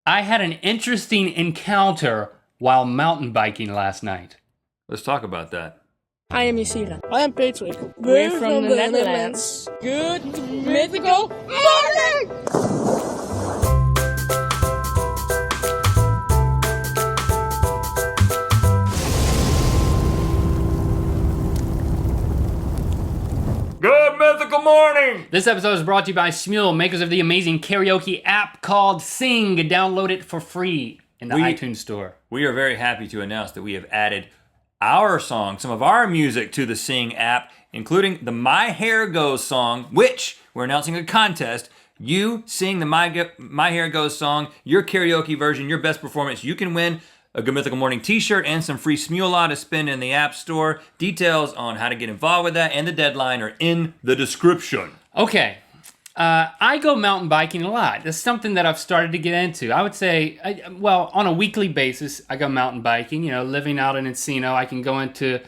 I had an interesting encounter while mountain biking last night. Let's talk about that. I am Yasira. I am Patrick. We're from the Netherlands. Good Mythical Morning! Good Mythical Morning! This episode is brought to you by Smule, makers of the amazing karaoke app called Sing. Download it for free in the iTunes store. We are very happy to announce that we have added our song, some of our music to the Sing app, including the My Hair Goes song, which we're announcing a contest. You sing the My Hair Goes song, your karaoke version, your best performance. You can win a Good Mythical Morning t-shirt and some free Smule to spend in the App Store. Details on how to get involved with that and the deadline are in the description. Okay. I go mountain biking a lot. That's something that I've started to get into. I would say, on a weekly basis, I go mountain biking. You know, living out in Encino, I can go into,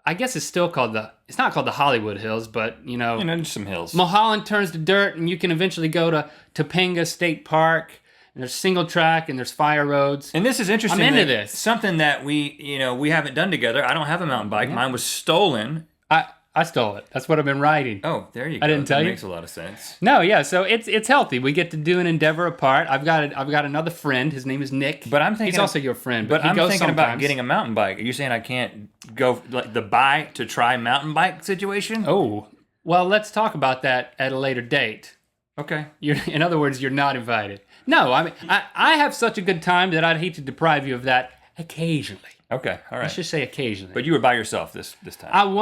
I guess it's still called it's not called the Hollywood Hills, but, just some hills. Mulholland turns to dirt, and you can eventually go to Topanga State Park, and there's single track, and there's fire roads. And this is interesting. I'm into this. Something that we haven't done together. I don't have a mountain bike. Mine was stolen. I stole it. That's what I've been riding. Oh, there you go. I didn't tell you. That makes a lot of sense. No, yeah. So it's healthy. We get to do an endeavor apart. I've got another friend. His name is Nick. But I'm thinking he's also your friend. But he I'm goes thinking sometimes. about getting a mountain bike. Are you saying I can't go like the buy to try mountain bike situation? Oh, well, let's talk about that at a later date. Okay. In other words, you're not invited. No, I mean I have such a good time that I'd hate to deprive you of that occasionally. Okay, all right. Let's just say occasionally. But you were by yourself this time.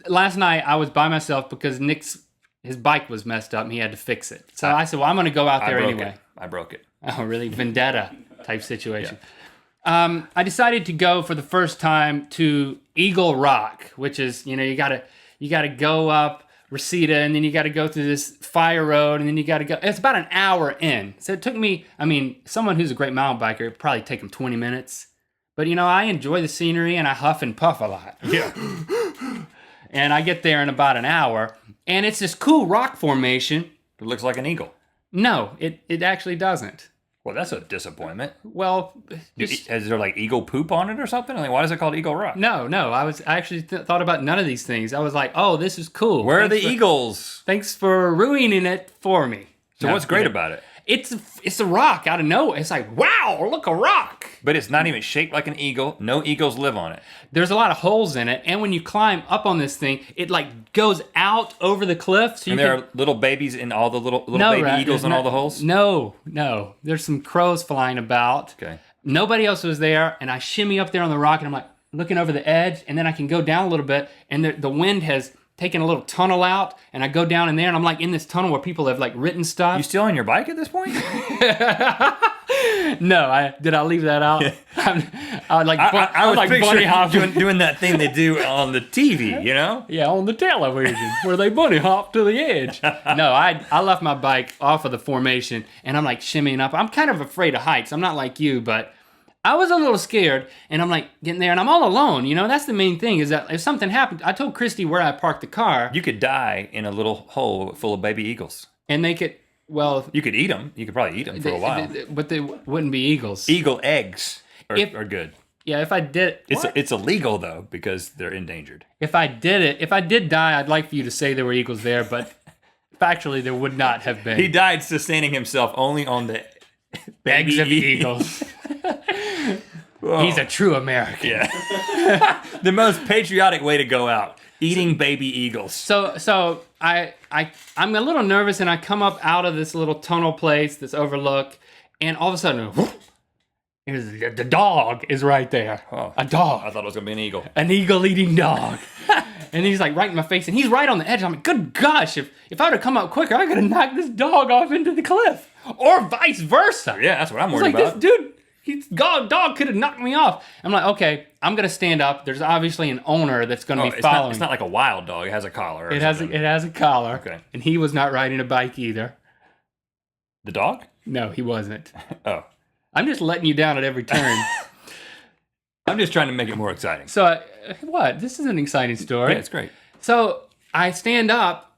Last night I was by myself because his bike was messed up and he had to fix it. So I said, well, I'm going to go out there anyway. I broke it. Oh, really? Vendetta type situation. Yeah. I decided to go for the first time to Eagle Rock, which is, you gotta go up Reseda, and then you got to go through this fire road, and then you got to go. It's about an hour in. So it took me, someone who's a great mountain biker, it'd probably take him 20 minutes. But, I enjoy the scenery, and I huff and puff a lot. Yeah. And I get there in about an hour, and it's this cool rock formation. It looks like an eagle. No, it actually doesn't. Well, that's a disappointment. Well, is there like eagle poop on it or something? Like, why is it called Eagle Rock? No. I actually thought about none of these things. I was like, oh, this is cool. Where are the eagles? Thanks for ruining it for me. So what's great about it? It's a rock out of nowhere. It's like, wow, look, a rock. But it's not even shaped like an eagle. No eagles live on it. There's a lot of holes in it, and when you climb up on this thing, it like goes out over the cliff. So there are little babies in all the little baby eagles in all the holes? No. There's some crows flying about. Okay. Nobody else was there, and I shimmy up there on the rock, and I'm like looking over the edge, and then I can go down a little bit, and the wind has taken a little tunnel out, and I go down in there, and I'm like in this tunnel where people have like written stuff. You still on your bike at this point? No, did I leave that out? Yeah. I was like bunny hopping, doing that thing they do on the TV, Yeah, on the television where they bunny hop to the edge. No, I left my bike off of the formation, and I'm like shimmying up. I'm kind of afraid of heights. I'm not like you, but I was a little scared, and I'm like getting there, and I'm all alone. That's the main thing, is that if something happened, I told Christy where I parked the car. You could die in a little hole full of baby eagles. And they could, you could eat them. You could probably eat them for a while. But they wouldn't be eagles. Eagle eggs are good. Yeah, if I did... It's illegal, though, because they're endangered. If I did die, I'd like for you to say there were eagles there, but factually there would not have been. He died sustaining himself only on the eggs of eagles. He's a true American. Yeah. The most patriotic way to go out. Eating baby eagles. So I'm a little nervous, and I come up out of this little tunnel place, this overlook, and all of a sudden, the dog is right there. Oh, a dog. I thought it was going to be an eagle. An eagle-eating dog. And he's like right in my face, and he's right on the edge. I'm like, good gosh, if I would have come up quicker, I could have knocked this dog off into the cliff. Or vice versa. Yeah, that's what I'm worried about. This dude... dog could have knocked me off. I'm like, okay, I'm gonna stand up. There's obviously an owner that's gonna be following. It's not like a wild dog. It has a collar. It has a collar. Okay. And he was not riding a bike either. The dog? No, he wasn't. Oh. I'm just letting you down at every turn. I'm just trying to make it more exciting. So what? This is an exciting story. Yeah, it's great. So I stand up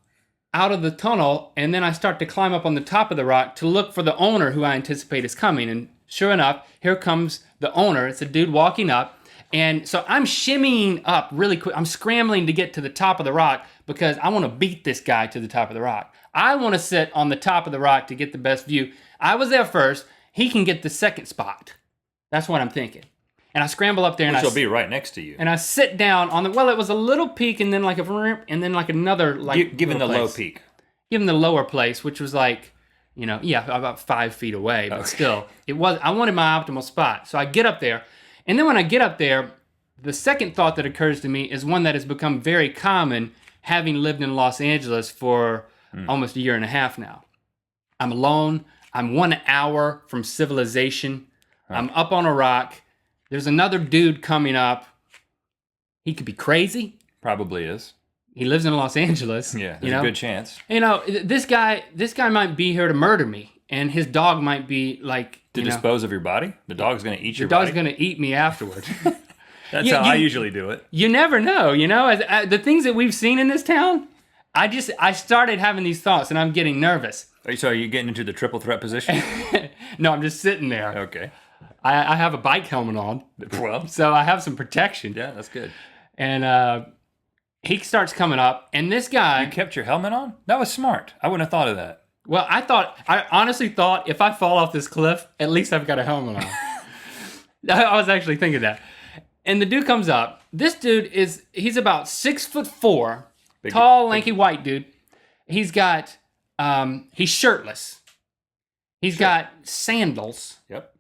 out of the tunnel, and then I start to climb up on the top of the rock to look for the owner who I anticipate is coming. And sure enough, here comes the owner. It's a dude walking up. And so I'm shimmying up really quick. I'm scrambling to get to the top of the rock because I want to beat this guy to the top of the rock. I want to sit on the top of the rock to get the best view. I was there first. He can get the second spot. That's what I'm thinking. And I scramble up there, Which will be right next to you. and I sit down on the. Well, it was a little peak, and then like another like. Given the little low place. peak. Given the lower place, which was like, about 5 feet away, but still, it was. I wanted my optimal spot, so I get up there, and then when I get up there, the second thought that occurs to me is one that has become very common, having lived in Los Angeles for almost a year and a half now. I'm alone. I'm 1 hour from civilization. I'm up on a rock. There's another dude coming up. He could be crazy. Probably is. He lives in Los Angeles. Yeah, there's a good chance. This guy might be here to murder me, and his dog might be like To dispose of your body? The dog's going to eat your the dog's body? going to eat me afterward. That's how I usually do it. You never know, the things that we've seen in this town. I started having these thoughts, and I'm getting nervous. So are you getting into the triple threat position? No, I'm just sitting there. Okay. I have a bike helmet on, Well, so I have some protection. yeah, that's good. And he starts coming up, and this guy. You kept your helmet on? That was smart. I wouldn't have thought of that. Well, I honestly thought if I fall off this cliff, at least I've got a helmet on. I was actually thinking that. And the dude comes up. This dude he's about 6'4", tall, lanky white dude. He's got, he's shirtless. He's got sandals, Yep.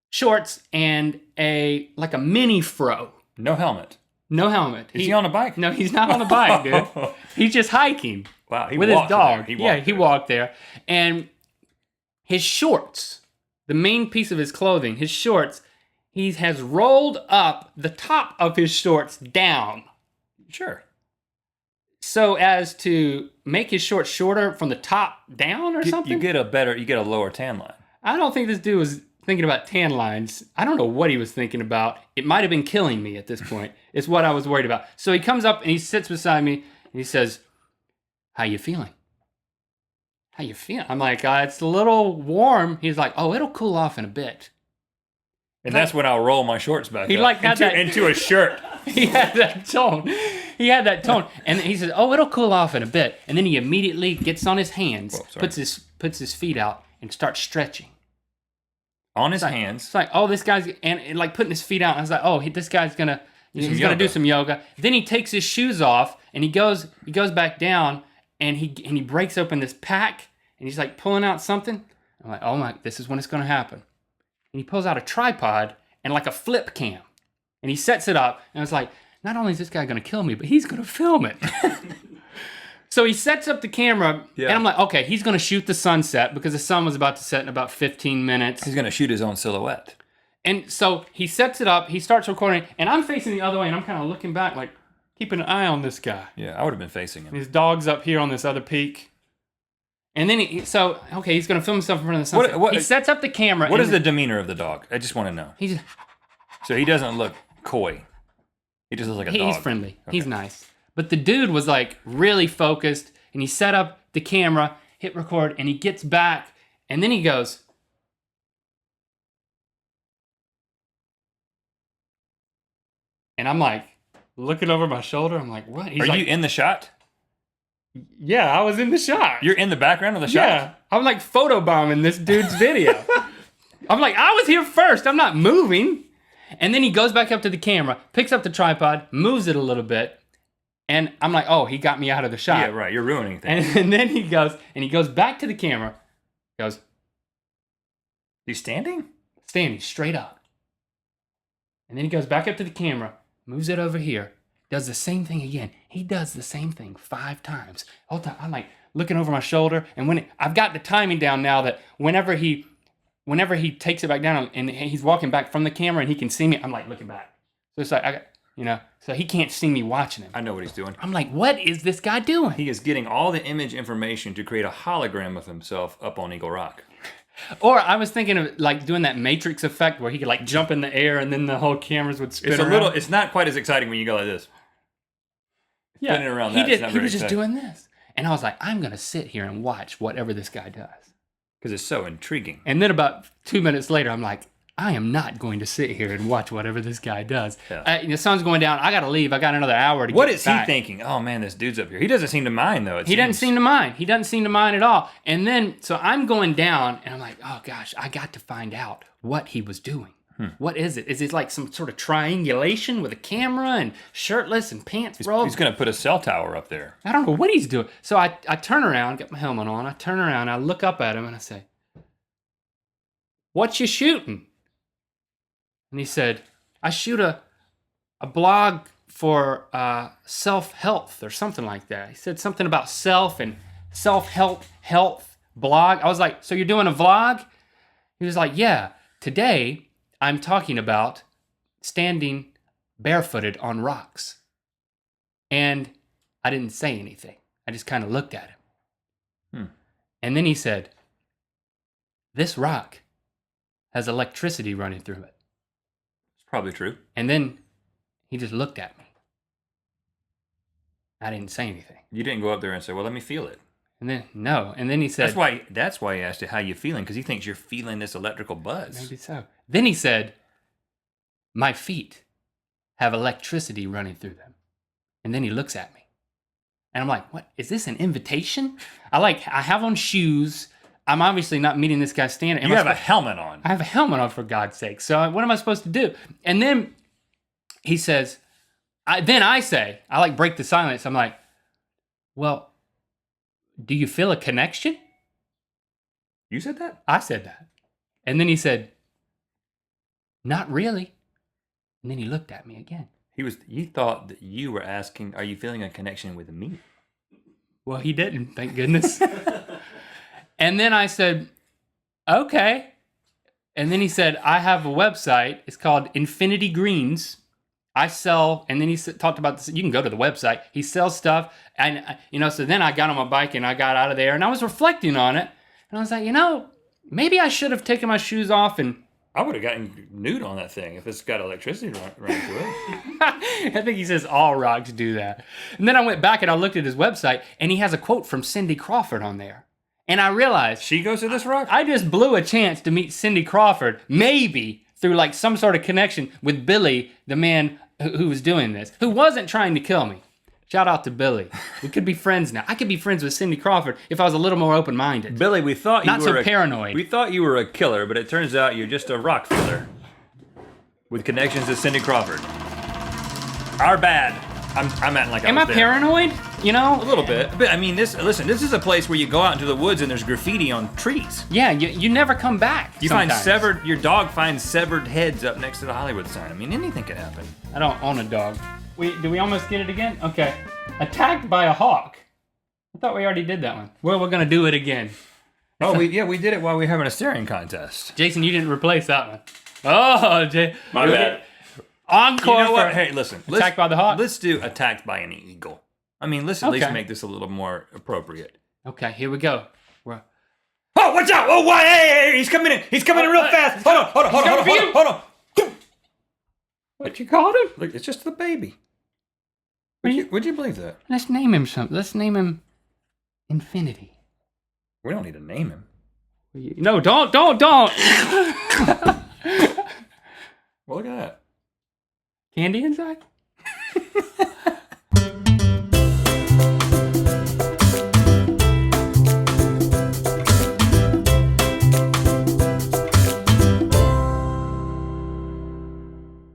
shorts, and a mini fro. No helmet. No helmet. Is he on a bike? No, he's not on a bike, dude. He's just hiking. Wow, he with his walked dog. there. He walked there. And his shorts, the main piece of his clothing, his shorts, he has rolled up the top of his shorts down. Sure. So as to make his shorts shorter from the top down or something? You get a lower tan line. I don't think this dude was thinking about tan lines. I don't know what he was thinking about. It might have been killing me at this point. It's what I was worried about. So he comes up and he sits beside me and he says, "How you feeling? How you feeling?" I'm like, "It's a little warm." He's like, "Oh, it'll cool off in a bit." And that's when I'll roll my shorts back He up like had that into a shirt. He had that tone. And he says, "Oh, it'll cool off in a bit." And then he immediately gets on his hands, puts his feet out, and starts stretching. On his hands. It's like, oh, this guy's and like putting his feet out. I was like, oh, this guy's gonna do some yoga. Then he takes his shoes off and he goes back down and he breaks open this pack and he's like pulling out something. I'm like, oh my, this is when it's gonna happen. And he pulls out a tripod and like a flip cam, and he sets it up. And it's like, not only is this guy gonna kill me, but he's gonna film it. So he sets up the camera, and I'm like, okay, he's going to shoot the sunset because the sun was about to set in about 15 minutes. He's going to shoot his own silhouette. And so he sets it up, he starts recording, and I'm facing the other way, and I'm kind of looking back, like, keeping an eye on this guy. Yeah, I would have been facing him. His dog's up here on this other peak. And then, he's going to film himself in front of the sunset. He sets up the camera. What is the demeanor of the dog? I just want to know. So he doesn't look coy. He just looks like a dog. He's friendly. Okay. He's nice. But the dude was like really focused, and he set up the camera, hit record, and he gets back, and then he goes, and I'm like looking over my shoulder. I'm like, what? Are you in the shot? Yeah, I was in the shot. You're in the background of the shot? Yeah, I'm like photobombing this dude's video. I'm like, I was here first. I'm not moving. And then he goes back up to the camera, picks up the tripod, moves it a little bit. And I'm like, oh, he got me out of the shot. Yeah, right. You're ruining things. And then he goes back to the camera. Goes. He's standing? Standing straight up. And then he goes back up to the camera, moves it over here, does the same thing again. He does the same thing 5 times. All the time, I'm like looking over my shoulder, and I've got the timing down now that whenever he takes it back down and he's walking back from the camera and he can see me, I'm like looking back. So it's like so he can't see me watching him. I know what he's doing. I'm like, what is this guy doing? He is getting all the image information to create a hologram of himself up on Eagle Rock. Or I was thinking of like doing that Matrix effect where he could like jump in the air and then the whole cameras would spin around. It's not quite as exciting when you go like this. Yeah, spinning around he that. was just doing this. And I was like, I'm going to sit here and watch whatever this guy does. Because it's so intriguing. And then about 2 minutes later, I'm like, I am not going to sit here and watch whatever this guy does. Yeah. The sun's going down. I got to leave. I got another hour to What get is back. he thinking? Oh man, this dude's up here. He doesn't seem to mind though. He doesn't seem to mind. He doesn't seem to mind at all. And then, so I'm going down and I'm like, oh gosh, I got to find out what he was doing. What is it? Is it like some sort of triangulation with a camera and shirtless and pants rolled? He's going to put a cell tower up there. I don't know what he's doing. So I turn around, get my helmet on. I turn around, I look up at him and I say, what you shooting? And he said, I shoot a blog for self-health or something like that. He said something about self and self-help health blog. I was like, so you're doing a vlog? He was like, yeah, today I'm talking about standing barefooted on rocks. And I didn't say anything. I just kind of looked at him. And then he said, this rock has electricity running through it. It's probably true. And then he just looked at me. I didn't say anything. You didn't go up there and say, well, let me feel it. And then, no. And then he said... That's why he asked you how you feeling, because he thinks you're feeling this electrical buzz. Maybe so. Then he said, my feet have electricity running through them. And then he looks at me. And I'm like, what? Is this an invitation? I have on shoes. I'm obviously not meeting this guy's standard. You have a helmet on. I have a helmet on, for God's sake. So what am I supposed to do? And then he says, I break the silence. I'm like, well, do you feel a connection? You said that? I said that. And then he said, not really. And then he looked at me again. You thought that you were asking, are you feeling a connection with me? Well, he didn't, thank goodness. And then I said, okay. And then he said, I have a website. It's called Infinity Greens. I sell, and then he talked about this. You can go to the website. He sells stuff. And, so then I got on my bike and I got out of there and I was reflecting on it. And I was like, maybe I should have taken my shoes off and... I would have gotten nude on that thing if it's got electricity running through it. I think he says all rocks do that. And then I went back and I looked at his website and he has a quote from Cindy Crawford on there. And I realized... She goes to this rock? I just blew a chance to meet Cindy Crawford, maybe through like some sort of connection with Billy, the man who was doing this, who wasn't trying to kill me. Shout out to Billy. We could be friends now. I could be friends with Cindy Crawford if I was a little more open-minded. Billy, we thought you Not were so paranoid. We thought you were a killer, but it turns out you're just a rock filler with connections to Cindy Crawford. Our bad. I'm acting like Am I I was there. paranoid? A little bit. But I mean, this is a place where you go out into the woods and there's graffiti on trees. Yeah, you never come back. You sometimes. your dog finds severed heads up next to the Hollywood sign. I mean, anything can happen. I don't own a dog. Do we almost get it again? Okay. Attacked by a hawk. I thought we already did that one. Well, we're gonna do it again. Oh, we did it while we were having a staring contest. Jason, you didn't replace that one. Oh, Jay. My bad. Encore You know what? for Hey, listen. Attacked by the hawk? Let's do attacked by an eagle. I mean, let's at least Okay. make this a little more appropriate. Okay, here we go. Oh, watch out! Oh, why? Hey, he's coming in. He's coming in real fast. Hold on. What you called him? Look, it's just the baby. Would you believe that? Let's name him something. Let's name him Infinity. We don't need to name him. No, don't. Well, look at that. Candy inside?